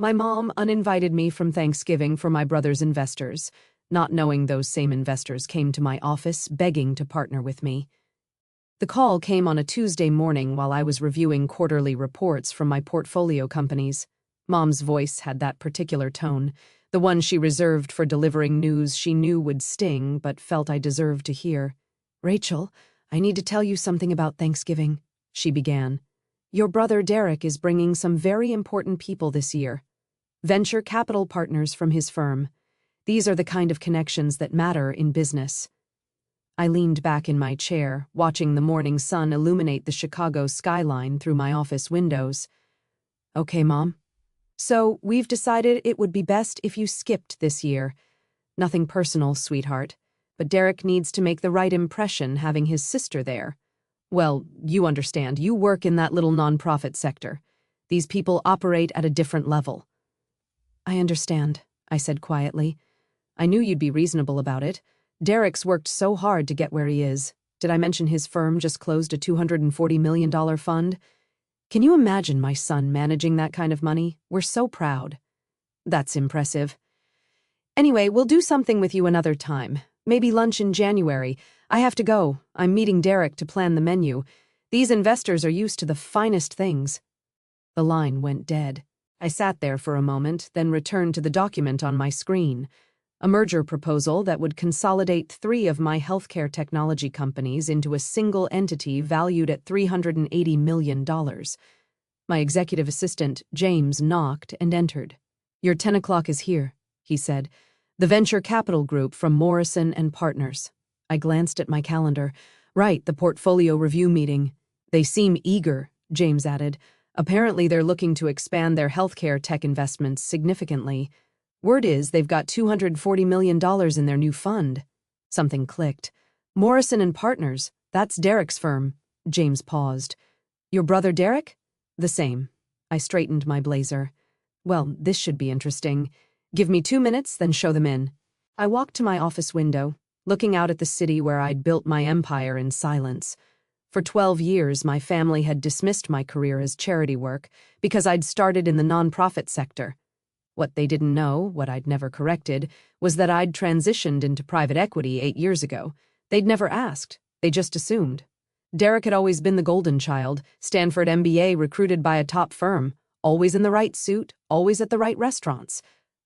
My mom uninvited me from Thanksgiving for my brother's investors, not knowing those same investors came to my office begging to partner with me. The call came on a Tuesday morning while I was reviewing quarterly reports from my portfolio companies. Mom's voice had that particular tone, the one she reserved for delivering news she knew would sting but felt I deserved to hear. "Rachel, I need to tell you something about Thanksgiving," she began. "Your brother Derek is bringing some very important people this year. Venture capital partners from his firm. These are the kind of connections that matter in business." I leaned back in my chair, watching the morning sun illuminate the Chicago skyline through my office windows. "Okay, Mom. So, we've decided it would be best if you skipped this year. Nothing personal, sweetheart, but Derek needs to make the right impression having his sister there. Well, you understand, you work in that little nonprofit sector. These people operate at a different level." "I understand," I said quietly. "I knew you'd be reasonable about it. Derek's worked so hard to get where he is. Did I mention his firm just closed a $240 million fund? Can you imagine my son managing that kind of money? We're so proud." "That's impressive. Anyway, we'll do something with you another time. Maybe lunch in January. I have to go. I'm meeting Derek to plan the menu. These investors are used to the finest things." The line went dead. I sat there for a moment, then returned to the document on my screen. A merger proposal that would consolidate 3 of my healthcare technology companies into a single entity valued at $380 million. My executive assistant, James, knocked and entered. "Your 10 o'clock is here," he said. "The venture capital group from Morrison and Partners." I glanced at my calendar. "Right, the portfolio review meeting. They seem eager," James added. "Apparently they're looking to expand their healthcare tech investments significantly. Word is they've got $240 million in their new fund." Something clicked. "Morrison and Partners, that's Derek's firm." James paused. "Your brother Derek?" "The same." I straightened my blazer. "Well, this should be interesting. Give me 2 minutes, then show them in." I walked to my office window, looking out at the city where I'd built my empire in silence. For 12 years, my family had dismissed my career as charity work because I'd started in the nonprofit sector. What they didn't know, what I'd never corrected, was that I'd transitioned into private equity 8 years ago. They'd never asked. They just assumed. Derek had always been the golden child, Stanford MBA recruited by a top firm, always in the right suit, always at the right restaurants.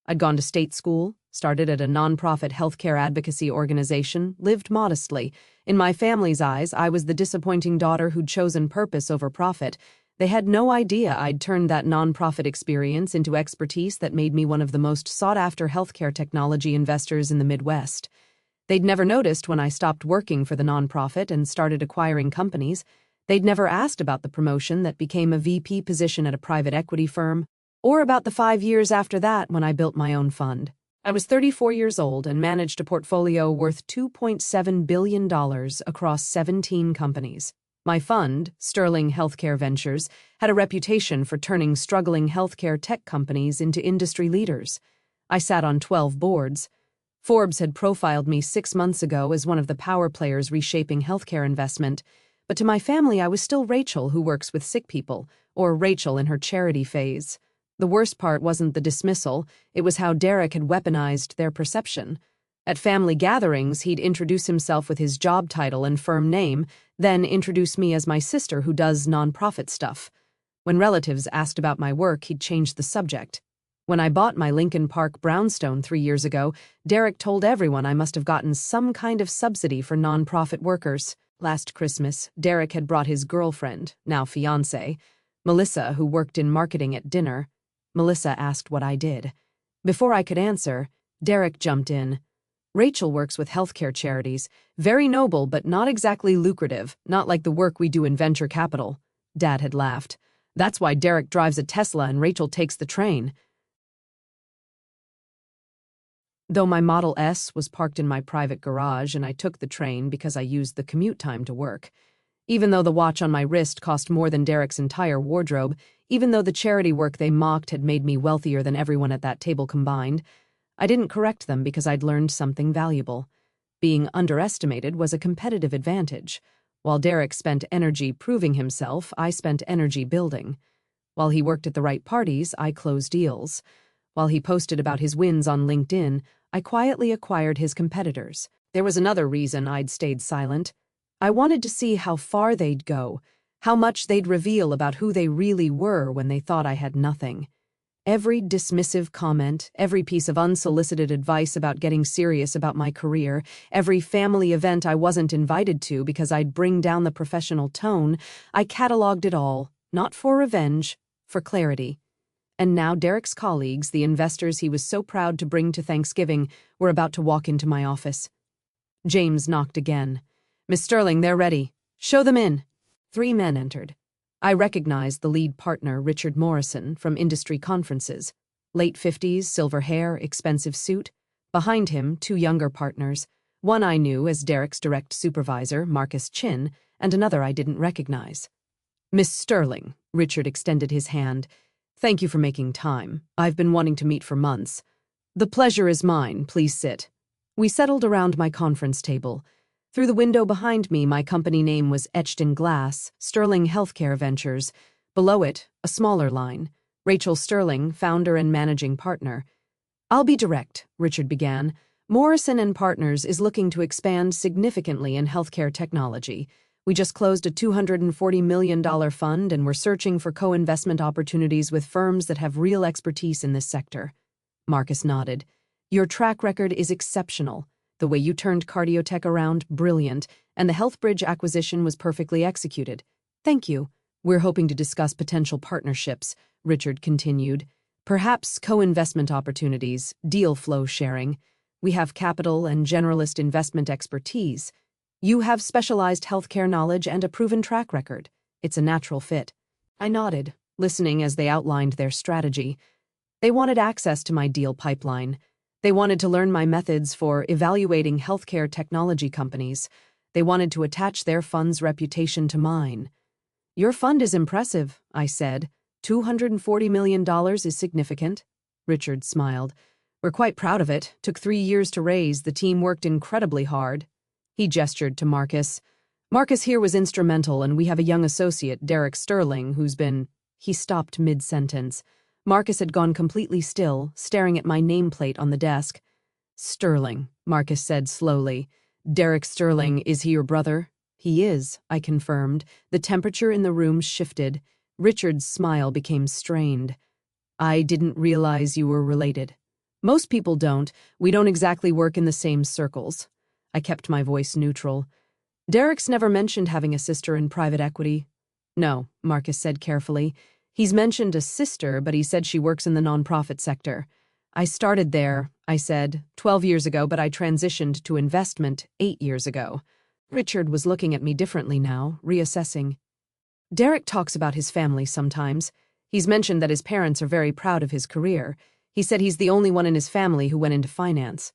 I'd gone to state school, started at a nonprofit healthcare advocacy organization, lived modestly. In my family's eyes, I was the disappointing daughter who'd chosen purpose over profit. They had no idea I'd turned that nonprofit experience into expertise that made me one of the most sought-after healthcare technology investors in the Midwest. They'd never noticed when I stopped working for the nonprofit and started acquiring companies. They'd never asked about the promotion that became a VP position at a private equity firm, or about the 5 years after that when I built my own fund. I was 34 years old and managed a portfolio worth $2.7 billion across 17 companies. My fund, Sterling Healthcare Ventures, had a reputation for turning struggling healthcare tech companies into industry leaders. I sat on 12 boards. Forbes had profiled me 6 months ago as one of the power players reshaping healthcare investment, but to my family I was still Rachel who works with sick people, or Rachel in her charity phase. The worst part wasn't the dismissal, it was how Derek had weaponized their perception. At family gatherings, he'd introduce himself with his job title and firm name, then introduce me as my sister who does nonprofit stuff. When relatives asked about my work, he'd change the subject. When I bought my Lincoln Park brownstone 3 years ago, Derek told everyone I must have gotten some kind of subsidy for nonprofit workers. Last Christmas, Derek had brought his girlfriend, now fiancée, Melissa, who worked in marketing at dinner. Melissa asked what I did. Before I could answer, Derek jumped in. "Rachel works with healthcare charities. Very noble, but not exactly lucrative, not like the work we do in venture capital." Dad had laughed. "That's why Derek drives a Tesla and Rachel takes the train." Though my Model S was parked in my private garage and I took the train because I used the commute time to work. Even though the watch on my wrist cost more than Derek's entire wardrobe, even though the charity work they mocked had made me wealthier than everyone at that table combined, I didn't correct them because I'd learned something valuable. Being underestimated was a competitive advantage. While Derek spent energy proving himself, I spent energy building. While he worked at the right parties, I closed deals. While he posted about his wins on LinkedIn, I quietly acquired his competitors. There was another reason I'd stayed silent. I wanted to see how far they'd go, how much they'd reveal about who they really were when they thought I had nothing. Every dismissive comment, every piece of unsolicited advice about getting serious about my career, every family event I wasn't invited to because I'd bring down the professional tone, I cataloged it all, not for revenge, for clarity. And now Derek's colleagues, the investors he was so proud to bring to Thanksgiving, were about to walk into my office. James knocked again. "Miss Sterling, they're ready. Show them in." 3 men entered. I recognized the lead partner, Richard Morrison, from industry conferences. Late 50s, silver hair, expensive suit. Behind him, 2 younger partners. One I knew as Derek's direct supervisor, Marcus Chin, and another I didn't recognize. "Miss Sterling," Richard extended his hand. "Thank you for making time. I've been wanting to meet for months." "The pleasure is mine. Please sit." We settled around my conference table. Through the window behind me, my company name was etched in glass, Sterling Healthcare Ventures. Below it, a smaller line, Rachel Sterling, founder and managing partner. "I'll be direct," Richard began. "Morrison and Partners is looking to expand significantly in healthcare technology. We just closed a $240 million fund and we're searching for co-investment opportunities with firms that have real expertise in this sector." Marcus nodded. "Your track record is exceptional. The way you turned cardiotech around, brilliant, and the HealthBridge acquisition was perfectly executed. Thank you. We're hoping to discuss potential partnerships," Richard continued. "Perhaps co-investment opportunities, deal flow sharing. We have capital and generalist investment expertise. You have specialized healthcare knowledge and a proven track record. It's a natural fit." I nodded, listening as they outlined their strategy. They wanted access to my deal pipeline. They wanted to learn my methods for evaluating healthcare technology companies. They wanted to attach their fund's reputation to mine. "Your fund is impressive," I said. $240 million is significant." Richard smiled. "We're quite proud of it. Took 3 years to raise. The team worked incredibly hard." He gestured to Marcus. "Marcus here was instrumental, and we have a young associate, Derek Sterling, who's been—" He stopped mid-sentence. Marcus had gone completely still, staring at my nameplate on the desk. "Sterling," Marcus said slowly. "Derek Sterling, is he your brother?" "He is," I confirmed. The temperature in the room shifted. Richard's smile became strained. "I didn't realize you were related." "Most people don't. We don't exactly work in the same circles." I kept my voice neutral. "Derek's never mentioned having a sister in private equity." "No," Marcus said carefully. "He's mentioned a sister, but he said she works in the nonprofit sector." "I started there," I said, 12 years ago, but I transitioned to investment 8 years ago." Richard was looking at me differently now, reassessing. "Derek talks about his family sometimes. He's mentioned that his parents are very proud of his career. He said he's the only one in his family who went into finance."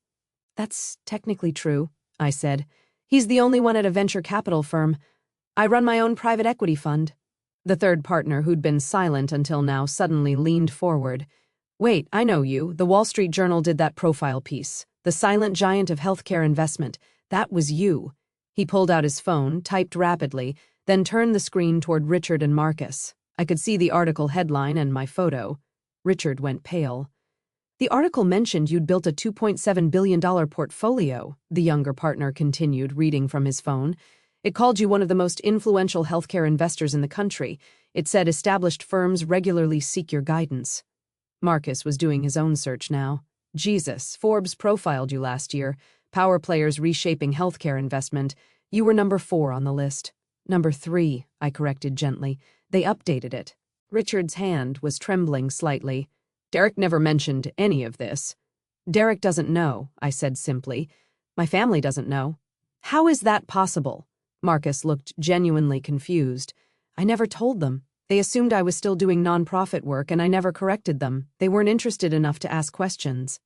"That's technically true," I said. "He's the only one at a venture capital firm. I run my own private equity fund." The third partner, who'd been silent until now, suddenly leaned forward. "Wait, I know you. The Wall Street Journal did that profile piece. The silent giant of healthcare investment. That was you." He pulled out his phone, typed rapidly, then turned the screen toward Richard and Marcus. I could see the article headline and my photo. Richard went pale. "The article mentioned you'd built a $2.7 billion portfolio," the younger partner continued, reading from his phone. "It called you one of the most influential healthcare investors in the country. It said established firms regularly seek your guidance." Marcus was doing his own search now. "Jesus, Forbes profiled you last year. Power players reshaping healthcare investment. You were number 4 on the list." "Number 3, I corrected gently. They updated it." Richard's hand was trembling slightly. "Derek never mentioned any of this." "Derek doesn't know," I said simply. "My family doesn't know." "How is that possible?" Marcus looked genuinely confused. "I never told them. They assumed I was still doing nonprofit work, and I never corrected them. They weren't interested enough to ask questions."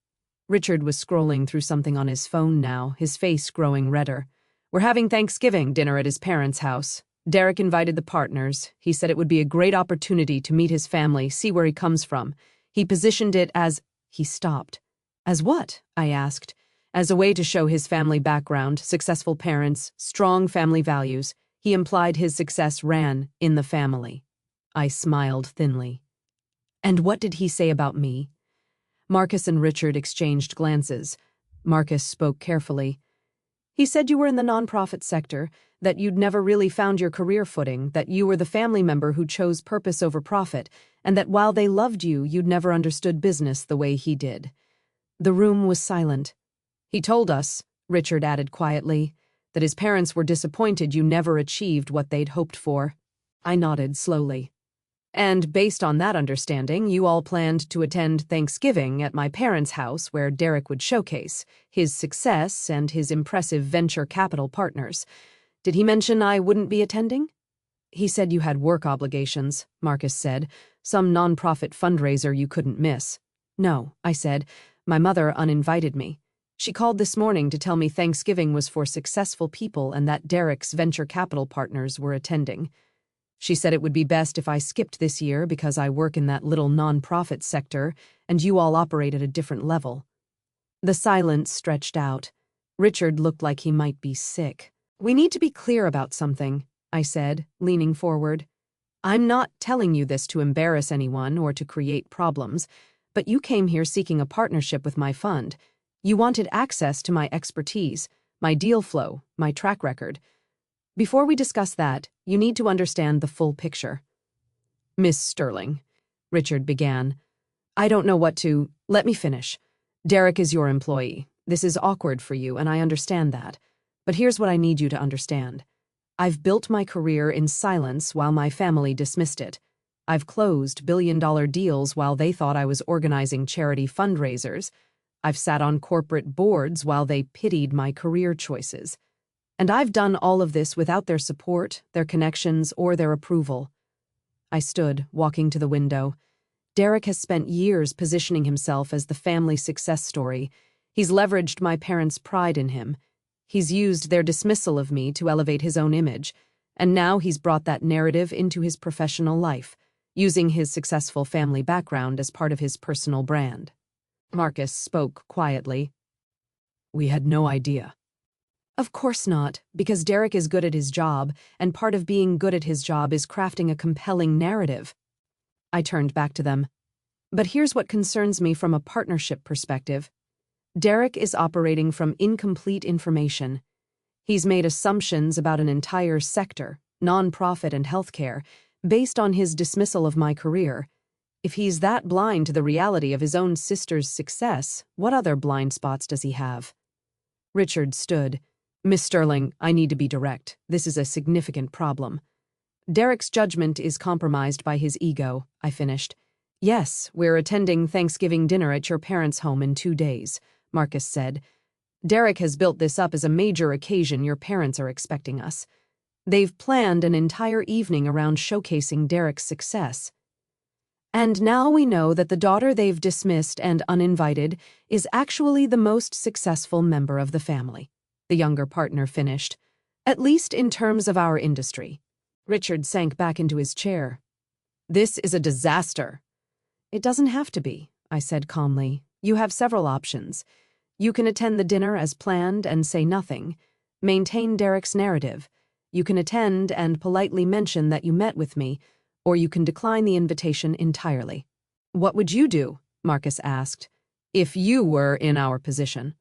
Richard was scrolling through something on his phone now, his face growing redder. "We're having Thanksgiving dinner at his parents' house. Derek invited the partners. He said it would be a great opportunity to meet his family, see where he comes from. He positioned it as—" He stopped. "As what?" I asked. "As a way to show his family background, successful parents, strong family values. He implied his success ran in the family." I smiled thinly. And what did he say about me? Marcus and Richard exchanged glances. Marcus spoke carefully. He said you were in the nonprofit sector, that you'd never really found your career footing, that you were the family member who chose purpose over profit, and that while they loved you, you'd never understood business the way he did. The room was silent. He told us, Richard added quietly, that his parents were disappointed you never achieved what they'd hoped for. I nodded slowly. And based on that understanding, you all planned to attend Thanksgiving at my parents' house where Derek would showcase his success and his impressive venture capital partners. Did he mention I wouldn't be attending? He said you had work obligations, Marcus said, some nonprofit fundraiser you couldn't miss. No, I said, my mother uninvited me. She called this morning to tell me Thanksgiving was for successful people and that Derek's venture capital partners were attending. She said it would be best if I skipped this year because I work in that little nonprofit sector and you all operate at a different level. The silence stretched out. Richard looked like he might be sick. We need to be clear about something, I said, leaning forward. I'm not telling you this to embarrass anyone or to create problems, but you came here seeking a partnership with my fund. You wanted access to my expertise, my deal flow, my track record. Before we discuss that, you need to understand the full picture. Miss Sterling, Richard began. I don't know what to... Let me finish. Derek is your employee. This is awkward for you, and I understand that. But here's what I need you to understand. I've built my career in silence while my family dismissed it. I've closed billion-dollar deals while they thought I was organizing charity fundraisers. I've sat on corporate boards while they pitied my career choices. And I've done all of this without their support, their connections, or their approval. I stood, walking to the window. Derek has spent years positioning himself as the family success story. He's leveraged my parents' pride in him. He's used their dismissal of me to elevate his own image. And now he's brought that narrative into his professional life, using his successful family background as part of his personal brand. Marcus spoke quietly. We had no idea. Of course not, because Derek is good at his job, and part of being good at his job is crafting a compelling narrative. I turned back to them. But here's what concerns me from a partnership perspective. Derek is operating from incomplete information. He's made assumptions about an entire sector, nonprofit and healthcare, based on his dismissal of my career. If he's that blind to the reality of his own sister's success, what other blind spots does he have? Richard stood. Miss Sterling, I need to be direct. This is a significant problem. Derek's judgment is compromised by his ego, I finished. Yes, we're attending Thanksgiving dinner at your parents' home in 2 days, Marcus said. Derek has built this up as a major occasion your parents are expecting us. They've planned an entire evening around showcasing Derek's success. And now we know that the daughter they've dismissed and uninvited is actually the most successful member of the family, the younger partner finished, at least in terms of our industry. Richard sank back into his chair. This is a disaster. It doesn't have to be, I said calmly. You have several options. You can attend the dinner as planned and say nothing. Maintain Derek's narrative. You can attend and politely mention that you met with me, or you can decline the invitation entirely. What would you do? Marcus asked. If you were in our position.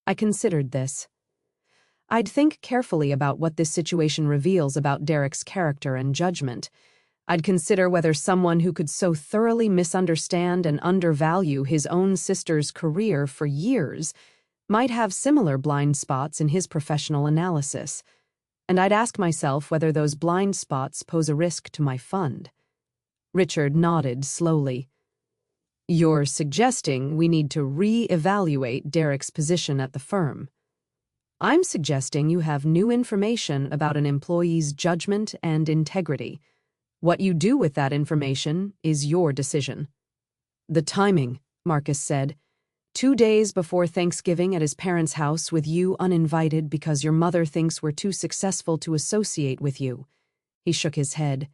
I considered this. I'd think carefully about what this situation reveals about Derek's character and judgment. I'd consider whether someone who could so thoroughly misunderstand and undervalue his own sister's career for years might have similar blind spots in his professional analysis. And I'd ask myself whether those blind spots pose a risk to my fund. Richard nodded slowly. You're suggesting we need to re-evaluate Derek's position at the firm. I'm suggesting you have new information about an employee's judgment and integrity. What you do with that information is your decision. The timing, Marcus said. 2 days before Thanksgiving at his parents' house with you uninvited because your mother thinks we're too successful to associate with you. He shook his head.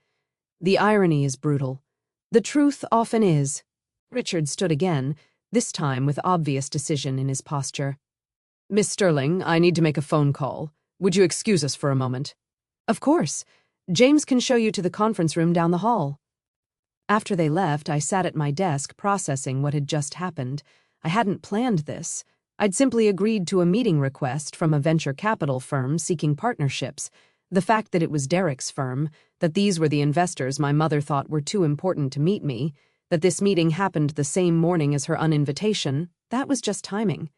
The irony is brutal. The truth often is. Richard stood again, this time with obvious decision in his posture. Miss Sterling, I need to make a phone call. Would you excuse us for a moment? Of course. James can show you to the conference room down the hall. After they left, I sat at my desk processing what had just happened. I hadn't planned this. I'd simply agreed to a meeting request from a venture capital firm seeking partnerships. The fact that it was Derek's firm, that these were the investors my mother thought were too important to meet me, that this meeting happened the same morning as her uninvitation, that was just timing.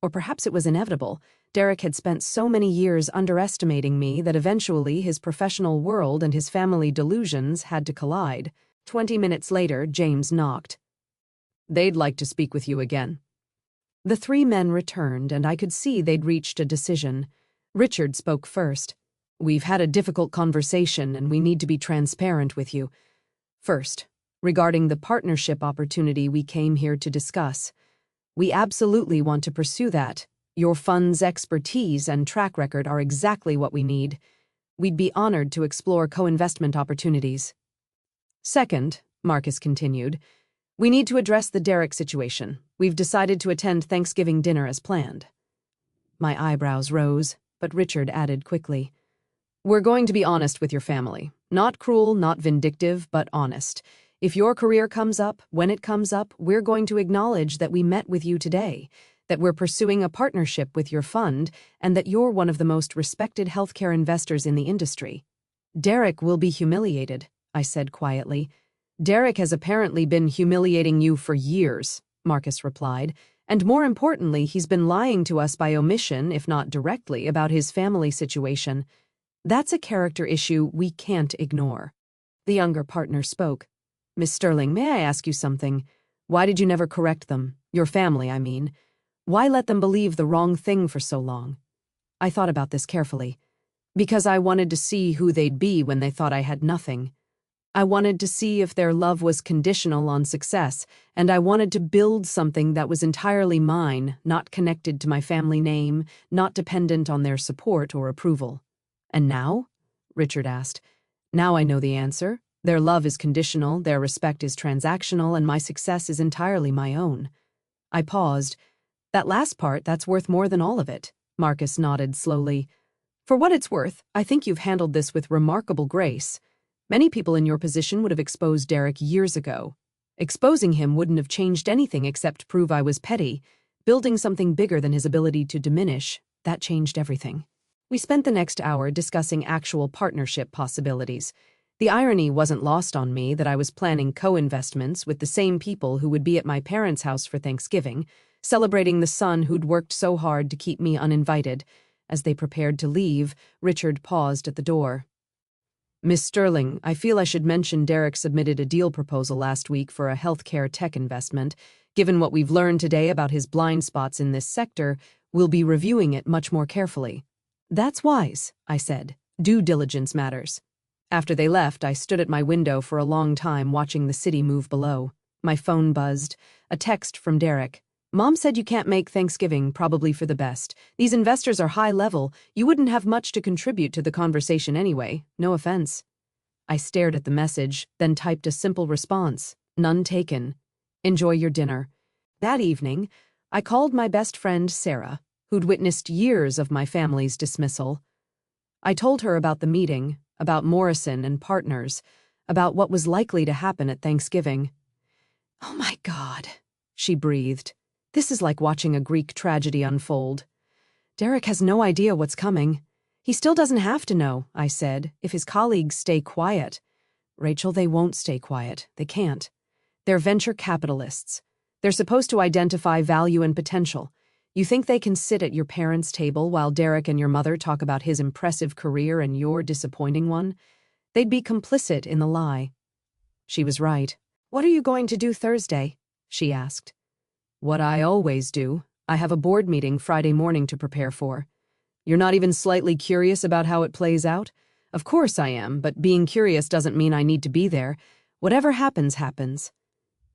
Or perhaps it was inevitable. Derek had spent so many years underestimating me that eventually his professional world and his family delusions had to collide. 20 minutes later, James knocked. "They'd like to speak with you again." The three men returned, and I could see they'd reached a decision. Richard spoke first. "We've had a difficult conversation, and we need to be transparent with you. First, regarding the partnership opportunity we came here to discuss. We absolutely want to pursue that. Your fund's expertise and track record are exactly what we need. We'd be honored to explore co-investment opportunities. Second," Marcus continued, "we need to address the Derek situation. We've decided to attend Thanksgiving dinner as planned." My eyebrows rose, but Richard added quickly, "We're going to be honest with your family. Not cruel, not vindictive, but honest. If your career comes up, when it comes up, we're going to acknowledge that we met with you today, that we're pursuing a partnership with your fund, and that you're one of the most respected healthcare investors in the industry." "Derek will be humiliated," I said quietly. "Derek has apparently been humiliating you for years," Marcus replied, "and more importantly, he's been lying to us by omission, if not directly, about his family situation. That's a character issue we can't ignore." The younger partner spoke. "Miss Sterling, may I ask you something? Why did you never correct them? Your family, I mean. Why let them believe the wrong thing for so long?" I thought about this carefully. "Because I wanted to see who they'd be when they thought I had nothing. I wanted to see if their love was conditional on success, and I wanted to build something that was entirely mine, not connected to my family name, not dependent on their support or approval." "And now?" Richard asked. "Now I know the answer. Their love is conditional, their respect is transactional, and my success is entirely my own." I paused. "That last part, that's worth more than all of it." Marcus nodded slowly. "For what it's worth, I think you've handled this with remarkable grace. Many people in your position would have exposed Derek years ago. Exposing him wouldn't have changed anything except prove I was petty. Building something bigger than his ability to diminish, that changed everything." We spent the next hour discussing actual partnership possibilities. The irony wasn't lost on me that I was planning co-investments with the same people who would be at my parents' house for Thanksgiving, celebrating the son who'd worked so hard to keep me uninvited. As they prepared to leave, Richard paused at the door. "Miss Sterling, I feel I should mention Derek submitted a deal proposal last week for a healthcare tech investment. Given what we've learned today about his blind spots in this sector, we'll be reviewing it much more carefully." "That's wise," I said. "Due diligence matters." After they left, I stood at my window for a long time watching the city move below. My phone buzzed. A text from Derek. "Mom said you can't make Thanksgiving, probably for the best. These investors are high level. You wouldn't have much to contribute to the conversation anyway. No offense." I stared at the message, then typed a simple response. "None taken. Enjoy your dinner." That evening, I called my best friend Sarah, who'd witnessed years of my family's dismissal. I told her about the meeting, about Morrison and partners, about what was likely to happen at Thanksgiving. "Oh my God," she breathed. "This is like watching a Greek tragedy unfold. Derek has no idea what's coming." "He still doesn't have to know," I said, "if his colleagues stay quiet." "Rachel, they won't stay quiet. They can't. They're venture capitalists. They're supposed to identify value and potential. You think they can sit at your parents' table while Derek and your mother talk about his impressive career and your disappointing one? They'd be complicit in the lie." She was right. "What are you going to do Thursday?" she asked. "What I always do. I have a board meeting Friday morning to prepare for." "You're not even slightly curious about how it plays out?" "Of course I am, but being curious doesn't mean I need to be there. Whatever happens, happens."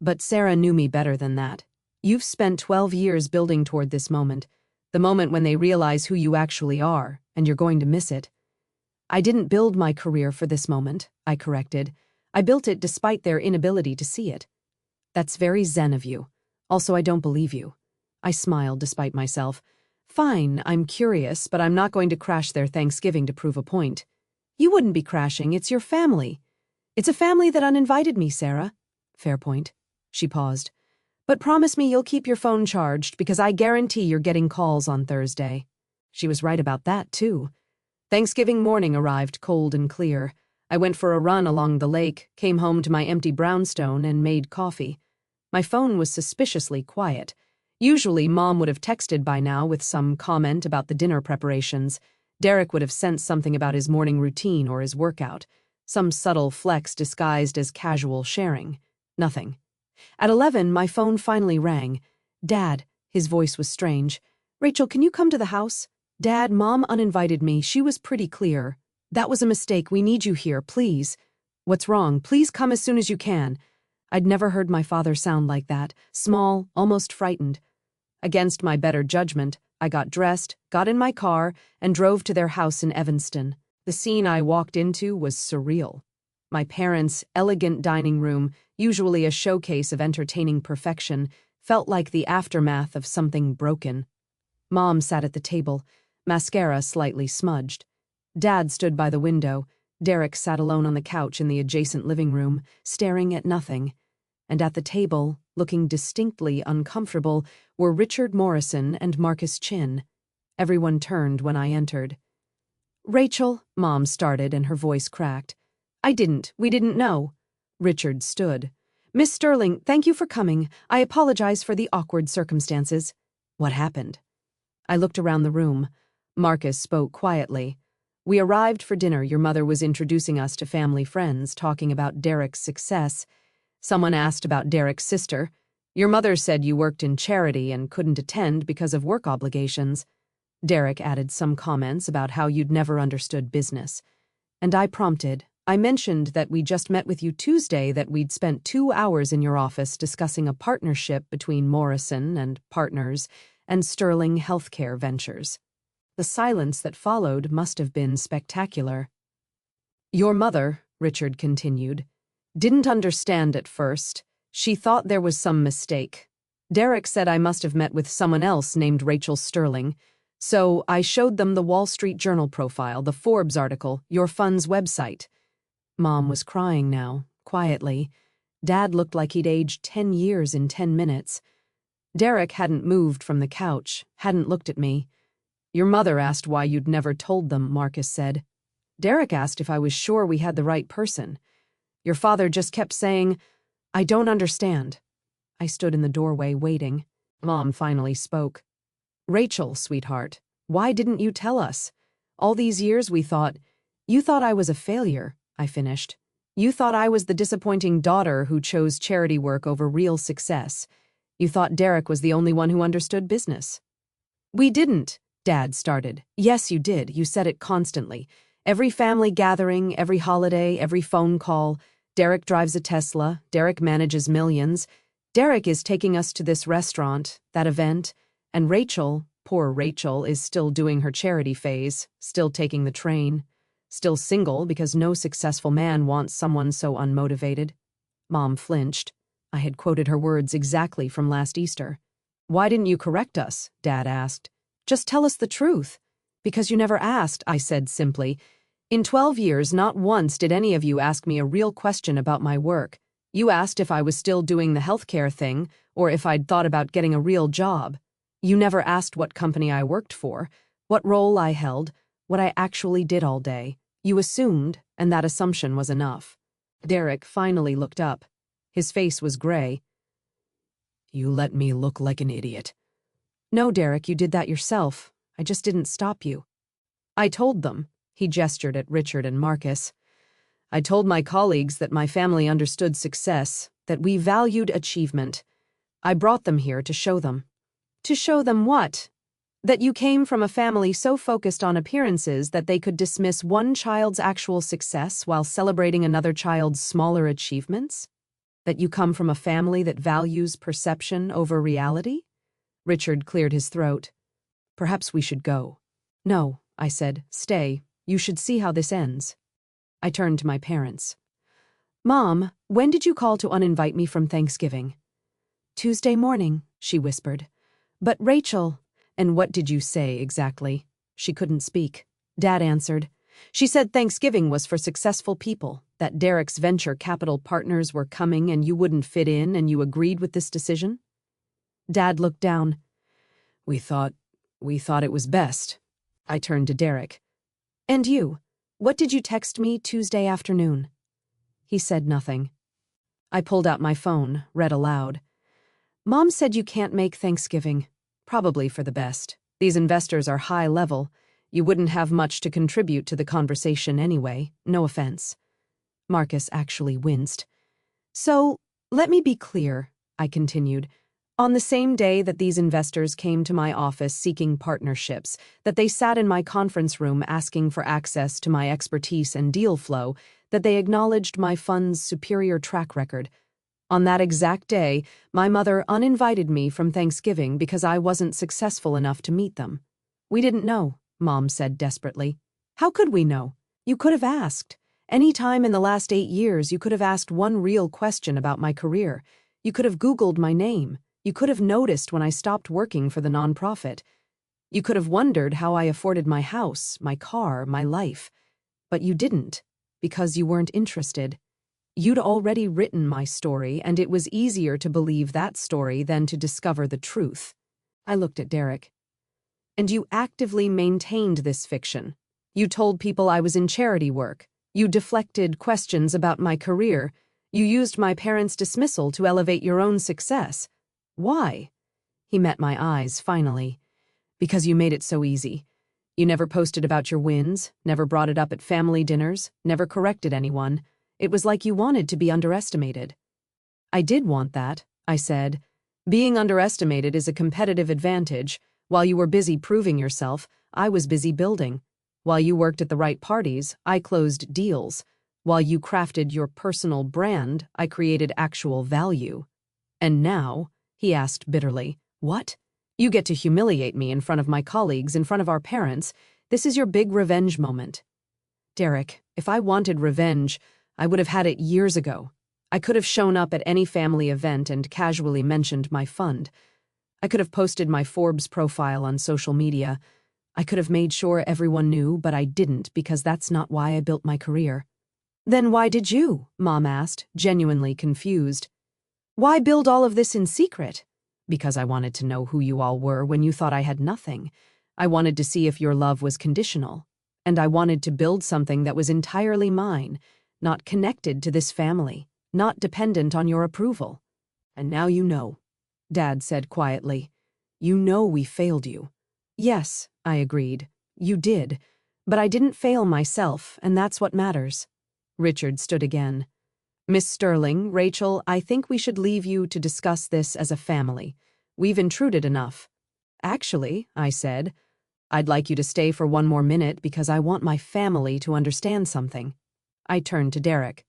But Sarah knew me better than that. You've spent 12 years building toward this moment, the moment when they realize who you actually are, and you're going to miss it. "I didn't build my career for this moment," I corrected. "I built it despite their inability to see it." "That's very zen of you. Also, I don't believe you." I smiled despite myself. "Fine, I'm curious, but I'm not going to crash their Thanksgiving to prove a point." "You wouldn't be crashing, it's your family." It's a family that uninvited me, Sarah. Fair point. She paused. But promise me you'll keep your phone charged because I guarantee you're getting calls on Thursday. She was right about that, too. Thanksgiving morning arrived cold and clear. I went for a run along the lake, came home to my empty brownstone, and made coffee. My phone was suspiciously quiet. Usually, Mom would have texted by now with some comment about the dinner preparations. Derek would have sent something about his morning routine or his workout. Some subtle flex disguised as casual sharing. Nothing. At 11, my phone finally rang. Dad, his voice was strange. Rachel, can you come to the house? Dad, Mom uninvited me. She was pretty clear. That was a mistake. We need you here, please. What's wrong? Please come as soon as you can. I'd never heard my father sound like that, small, almost frightened. Against my better judgment, I got dressed, got in my car, and drove to their house in Evanston. The scene I walked into was surreal. My parents' elegant dining room, usually a showcase of entertaining perfection, felt like the aftermath of something broken. Mom sat at the table, mascara slightly smudged. Dad stood by the window. Derek sat alone on the couch in the adjacent living room, staring at nothing. And at the table, looking distinctly uncomfortable, were Richard Morrison and Marcus Chin. Everyone turned when I entered. Rachel, Mom started and her voice cracked. We didn't know. Richard stood. Miss Sterling, thank you for coming. I apologize for the awkward circumstances. What happened? I looked around the room. Marcus spoke quietly. We arrived for dinner. Your mother was introducing us to family friends, talking about Derek's success. Someone asked about Derek's sister. Your mother said you worked in charity and couldn't attend because of work obligations. Derek added some comments about how you'd never understood business. And I prompted. I mentioned that we just met with you Tuesday, that we'd spent 2 hours in your office discussing a partnership between Morrison and Partners and Sterling Healthcare Ventures. The silence that followed must have been spectacular. Your mother, Richard continued, didn't understand at first. She thought there was some mistake. Derek said I must have met with someone else named Rachel Sterling. So I showed them the Wall Street Journal profile, the Forbes article, your fund's website. Mom was crying now, quietly. Dad looked like he'd aged 10 years in 10 minutes. Derek hadn't moved from the couch, hadn't looked at me. Your mother asked why you'd never told them, Marcus said. Derek asked if I was sure we had the right person. Your father just kept saying, I don't understand. I stood in the doorway waiting. Mom finally spoke. Rachel, sweetheart, why didn't you tell us? All these years we thought, you thought I was a failure, I finished. You thought I was the disappointing daughter who chose charity work over real success. You thought Derek was the only one who understood business. We didn't, Dad started. Yes, you did. You said it constantly. Every family gathering, every holiday, every phone call. Derek drives a Tesla. Derek manages millions. Derek is taking us to this restaurant, that event. And Rachel, poor Rachel, is still doing her charity phase, still taking the train, still single because no successful man wants someone so unmotivated. Mom flinched. I had quoted her words exactly from last Easter. Why didn't you correct us? Dad asked. Just tell us the truth. Because you never asked, I said simply. In 12 years, not once did any of you ask me a real question about my work. You asked if I was still doing the healthcare thing, or if I'd thought about getting a real job. You never asked what company I worked for, what role I held, what I actually did all day. You assumed, and that assumption was enough. Derek finally looked up. His face was gray. You let me look like an idiot. No, Derek, you did that yourself. I just didn't stop you. I told them. He gestured at Richard and Marcus. I told my colleagues that my family understood success, that we valued achievement. I brought them here to show them. To show them what? That you came from a family so focused on appearances that they could dismiss one child's actual success while celebrating another child's smaller achievements? That you come from a family that values perception over reality? Richard cleared his throat. Perhaps we should go. No, I said, stay. You should see how this ends. I turned to my parents. Mom, when did you call to uninvite me from Thanksgiving? Tuesday morning, she whispered. But Rachel, and what did you say exactly? She couldn't speak. Dad answered. She said Thanksgiving was for successful people, That Derek's venture capital partners were coming and you wouldn't fit in and you agreed with this decision? Dad looked down. We thought it was best. I turned to Derek. And you? What did you text me Tuesday afternoon? He said nothing. I pulled out my phone, read aloud. Mom said you can't make Thanksgiving. Probably for the best. These investors are high level. You wouldn't have much to contribute to the conversation anyway, no offense. Marcus actually winced. So, let me be clear, I continued. On the same day that these investors came to my office seeking partnerships, that they sat in my conference room asking for access to my expertise and deal flow, that they acknowledged my fund's superior track record. On that exact day, my mother uninvited me from Thanksgiving because I wasn't successful enough to meet them. We didn't know, Mom said desperately. How could we know? You could have asked. Any time in the last 8 years, you could have asked one real question about my career. You could have Googled my name. You could have noticed when I stopped working for the nonprofit. You could have wondered how I afforded my house, my car, my life. But you didn't, because you weren't interested. You'd already written my story, and it was easier to believe that story than to discover the truth. I looked at Derek. And you actively maintained this fiction. You told people I was in charity work. You deflected questions about my career. You used my parents' dismissal to elevate your own success. Why? He met my eyes, finally. Because you made it so easy. You never posted about your wins, never brought it up at family dinners, never corrected anyone. It was like you wanted to be underestimated. I did want that, I said. Being underestimated is a competitive advantage. While you were busy proving yourself, I was busy building. While you worked at the right parties, I closed deals. While you crafted your personal brand, I created actual value. And now, he asked bitterly, what? You get to humiliate me in front of my colleagues, in front of our parents. This is your big revenge moment. Derek, if I wanted revenge, I would have had it years ago. I could have shown up at any family event and casually mentioned my fund. I could have posted my Forbes profile on social media. I could have made sure everyone knew, but I didn't because that's not why I built my career. Then why did you? Mom asked, genuinely confused. Why build all of this in secret? Because I wanted to know who you all were when you thought I had nothing. I wanted to see if your love was conditional. And I wanted to build something that was entirely mine, not connected to this family, not dependent on your approval. And now you know, Dad said quietly. You know we failed you. Yes, I agreed. You did. But I didn't fail myself, and that's what matters. Richard stood again. Miss Sterling, Rachel, I think we should leave you to discuss this as a family. We've intruded enough. Actually, I said, I'd like you to stay for one more minute because I want my family to understand something. I turned to Derek.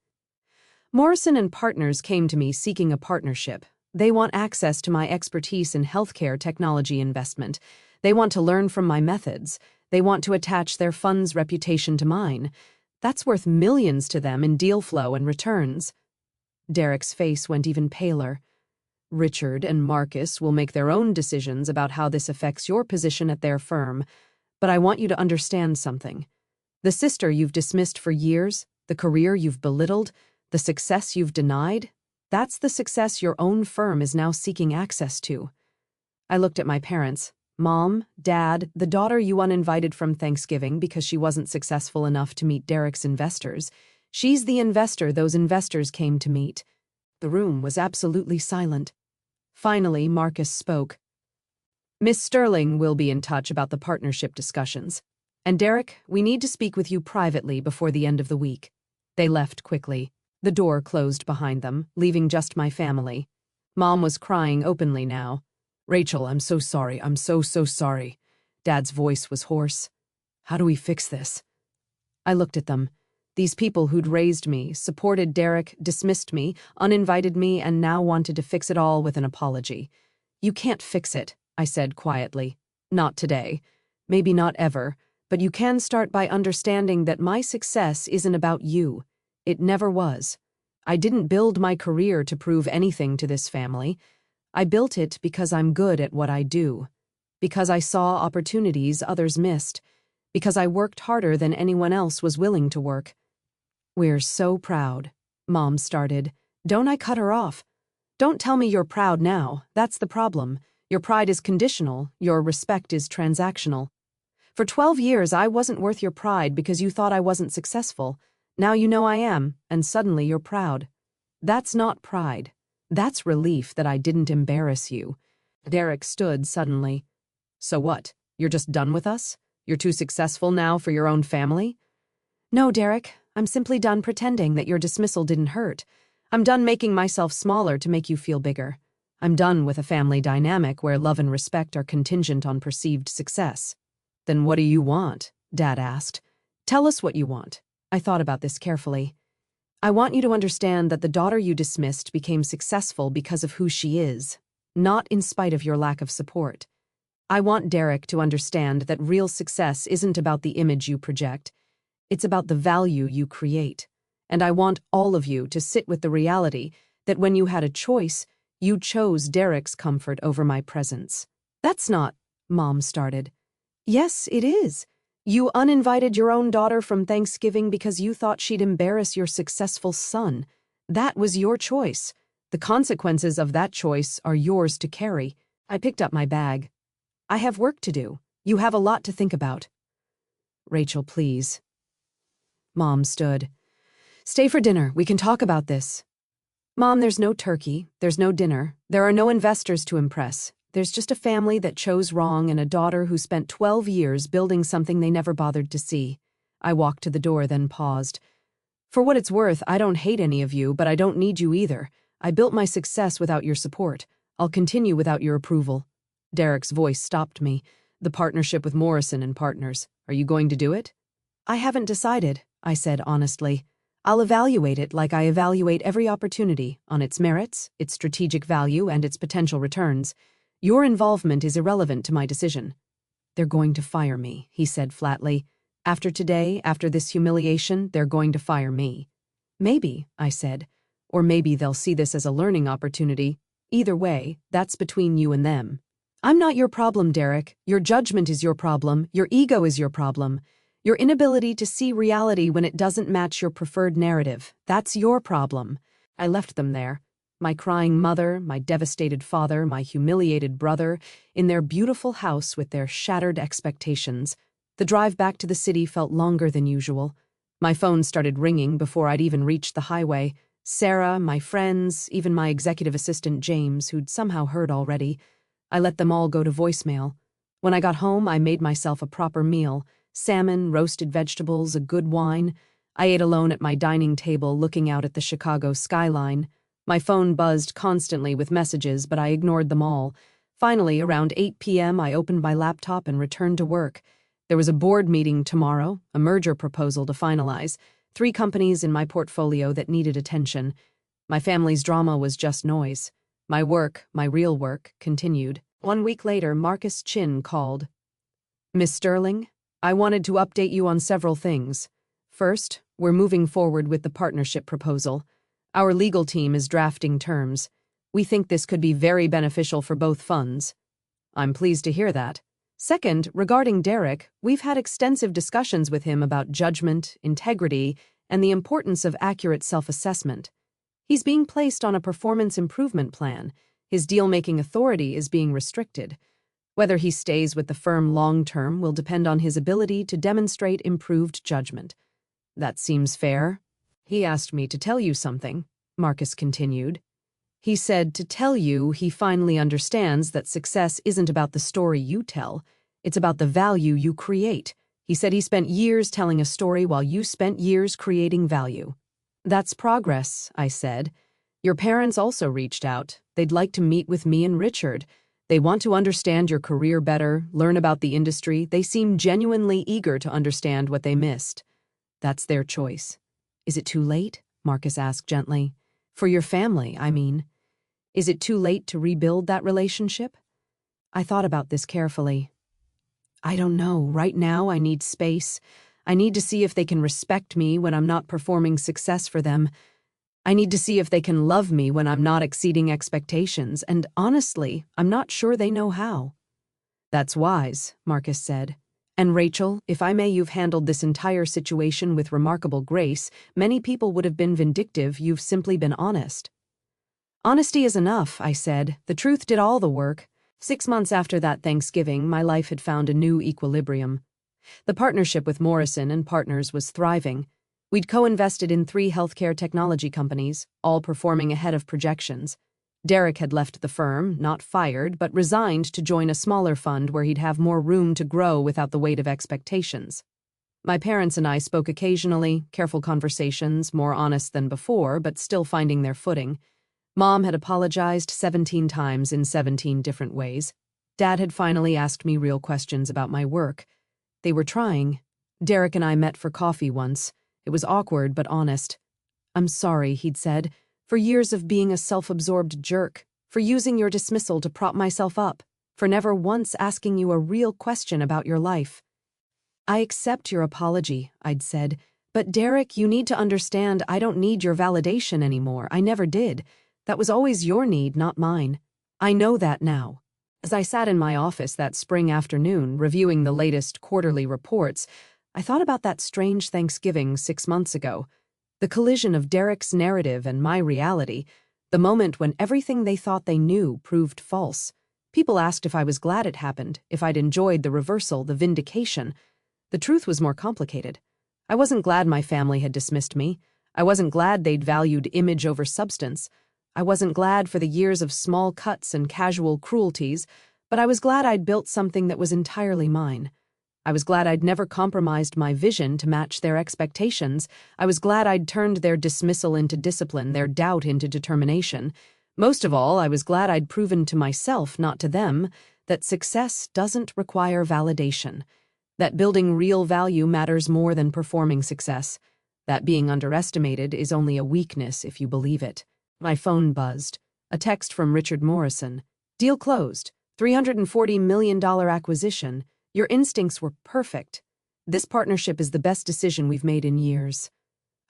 Morrison and Partners came to me seeking a partnership. They want access to my expertise in healthcare technology investment. They want to learn from my methods. They want to attach their fund's reputation to mine. That's worth millions to them in deal flow and returns. Derek's face went even paler. Richard and Marcus will make their own decisions about how this affects your position at their firm, but I want you to understand something. The sister you've dismissed for years, the career you've belittled, the success you've denied, that's the success your own firm is now seeking access to. I looked at my parents. Mom, Dad, the daughter you uninvited from Thanksgiving because she wasn't successful enough to meet Derek's investors. She's the investor those investors came to meet. The room was absolutely silent. Finally, Marcus spoke. Miss Sterling will be in touch about the partnership discussions. And Derek, we need to speak with you privately before the end of the week. They left quickly. The door closed behind them, leaving just my family. Mom was crying openly now. Rachel, I'm so sorry. I'm so sorry. Dad's voice was hoarse. How do we fix this? I looked at them. These people who'd raised me, supported Derek, dismissed me, uninvited me, and now wanted to fix it all with an apology. You can't fix it, I said quietly. Not today. Maybe not ever. But you can start by understanding that my success isn't about you. It never was. I didn't build my career to prove anything to this family. I built it because I'm good at what I do. Because I saw opportunities others missed. Because I worked harder than anyone else was willing to work. We're so proud, Mom started. Don't I cut her off? Don't tell me you're proud now. That's the problem. Your pride is conditional, your respect is transactional. For 12 years, I wasn't worth your pride because you thought I wasn't successful. Now you know I am, and suddenly you're proud. That's not pride. That's relief that I didn't embarrass you. Derek stood suddenly. So what? You're just done with us? You're too successful now for your own family? No, Derek. I'm simply done pretending that your dismissal didn't hurt. I'm done making myself smaller to make you feel bigger. I'm done with a family dynamic where love and respect are contingent on perceived success. Then what do you want? Dad asked. Tell us what you want. I thought about this carefully. I want you to understand that the daughter you dismissed became successful because of who she is, not in spite of your lack of support. I want Derek to understand that real success isn't about the image you project. It's about the value you create. And I want all of you to sit with the reality that when you had a choice, you chose Derek's comfort over my presence. That's not, Mom started. Yes, it is. You uninvited your own daughter from Thanksgiving because you thought she'd embarrass your successful son. That was your choice. The consequences of that choice are yours to carry. I picked up my bag. I have work to do. You have a lot to think about. Rachel, please. Mom stood. Stay for dinner. We can talk about this. Mom, there's no turkey. There's no dinner. There are no investors to impress. There's just a family that chose wrong and a daughter who spent 12 years building something they never bothered to see. I walked to the door, then paused. For what it's worth, I don't hate any of you, but I don't need you either. I built my success without your support. I'll continue without your approval. Derek's voice stopped me. The partnership with Morrison and Partners. Are you going to do it? I haven't decided, I said honestly. I'll evaluate it like I evaluate every opportunity, on its merits, its strategic value, and its potential returns. Your involvement is irrelevant to my decision. They're going to fire me, he said flatly. After today, after this humiliation, they're going to fire me. Maybe, I said. Or maybe they'll see this as a learning opportunity. Either way, that's between you and them. I'm not your problem, Derek. Your judgment is your problem. Your ego is your problem. Your inability to see reality when it doesn't match your preferred narrative. That's your problem. I left them there. My crying mother, my devastated father, my humiliated brother, in their beautiful house with their shattered expectations. The drive back to the city felt longer than usual. My phone started ringing before I'd even reached the highway. Sarah, my friends, even my executive assistant James, who'd somehow heard already. I let them all go to voicemail. When I got home, I made myself a proper meal. Salmon, roasted vegetables, a good wine. I ate alone at my dining table looking out at the Chicago skyline. My phone buzzed constantly with messages, but I ignored them all. Finally, around 8 p.m., I opened my laptop and returned to work. There was a board meeting tomorrow, a merger proposal to finalize, 3 companies in my portfolio that needed attention. My family's drama was just noise. My work, my real work, continued. 1 week later, Marcus Chin called. Miss Sterling, I wanted to update you on several things. First, we're moving forward with the partnership proposal. Our legal team is drafting terms. We think this could be very beneficial for both funds. I'm pleased to hear that. Second, regarding Derek, we've had extensive discussions with him about judgment, integrity, and the importance of accurate self-assessment. He's being placed on a performance improvement plan. His deal-making authority is being restricted. Whether he stays with the firm long-term will depend on his ability to demonstrate improved judgment. That seems fair. He asked me to tell you something, Marcus continued. He said to tell you he finally understands that success isn't about the story you tell, it's about the value you create. He said he spent years telling a story while you spent years creating value. That's progress, I said. Your parents also reached out. They'd like to meet with me and Richard. They want to understand your career better, learn about the industry. They seem genuinely eager to understand what they missed. That's their choice. Is it too late? Marcus asked gently. For your family, I mean. Is it too late to rebuild that relationship? I thought about this carefully. I don't know. Right now, I need space. I need to see if they can respect me when I'm not performing success for them. I need to see if they can love me when I'm not exceeding expectations, and honestly, I'm not sure they know how. That's wise, Marcus said. And Rachel, if I may, you've handled this entire situation with remarkable grace. Many people would have been vindictive. You've simply been honest. Honesty is enough, I said. The truth did all the work. 6 months after that Thanksgiving, my life had found a new equilibrium. The partnership with Morrison and Partners was thriving. We'd co-invested in 3 healthcare technology companies, all performing ahead of projections. Derek had left the firm, not fired, but resigned to join a smaller fund where he'd have more room to grow without the weight of expectations. My parents and I spoke occasionally, careful conversations, more honest than before, but still finding their footing. Mom had apologized 17 times in 17 different ways. Dad had finally asked me real questions about my work. They were trying. Derek and I met for coffee once. It was awkward but honest. "I'm sorry," he'd said, "for years of being a self-absorbed jerk, for using your dismissal to prop myself up, for never once asking you a real question about your life." "I accept your apology," I'd said, "but Derek, you need to understand I don't need your validation anymore. I never did. That was always your need, not mine. I know that now." As I sat in my office that spring afternoon, reviewing the latest quarterly reports, I thought about that strange Thanksgiving 6 months ago. The collision of Derek's narrative and my reality, the moment when everything they thought they knew proved false. People asked if I was glad it happened, if I'd enjoyed the reversal, the vindication. The truth was more complicated. I wasn't glad my family had dismissed me. I wasn't glad they'd valued image over substance. I wasn't glad for the years of small cuts and casual cruelties, but I was glad I'd built something that was entirely mine. I was glad I'd never compromised my vision to match their expectations. I was glad I'd turned their dismissal into discipline, their doubt into determination. Most of all, I was glad I'd proven to myself, not to them, that success doesn't require validation, that building real value matters more than performing success, that being underestimated is only a weakness if you believe it. My phone buzzed. A text from Richard Morrison. "Deal closed. $340 million acquisition. Your instincts were perfect. This partnership is the best decision we've made in years."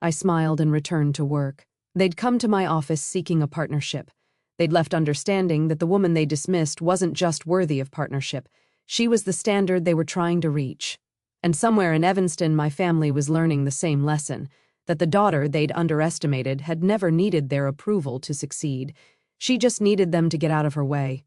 I smiled and returned to work. They'd come to my office seeking a partnership. They'd left understanding that the woman they dismissed wasn't just worthy of partnership. She was the standard they were trying to reach. And somewhere in Evanston, my family was learning the same lesson, that the daughter they'd underestimated had never needed their approval to succeed. She just needed them to get out of her way.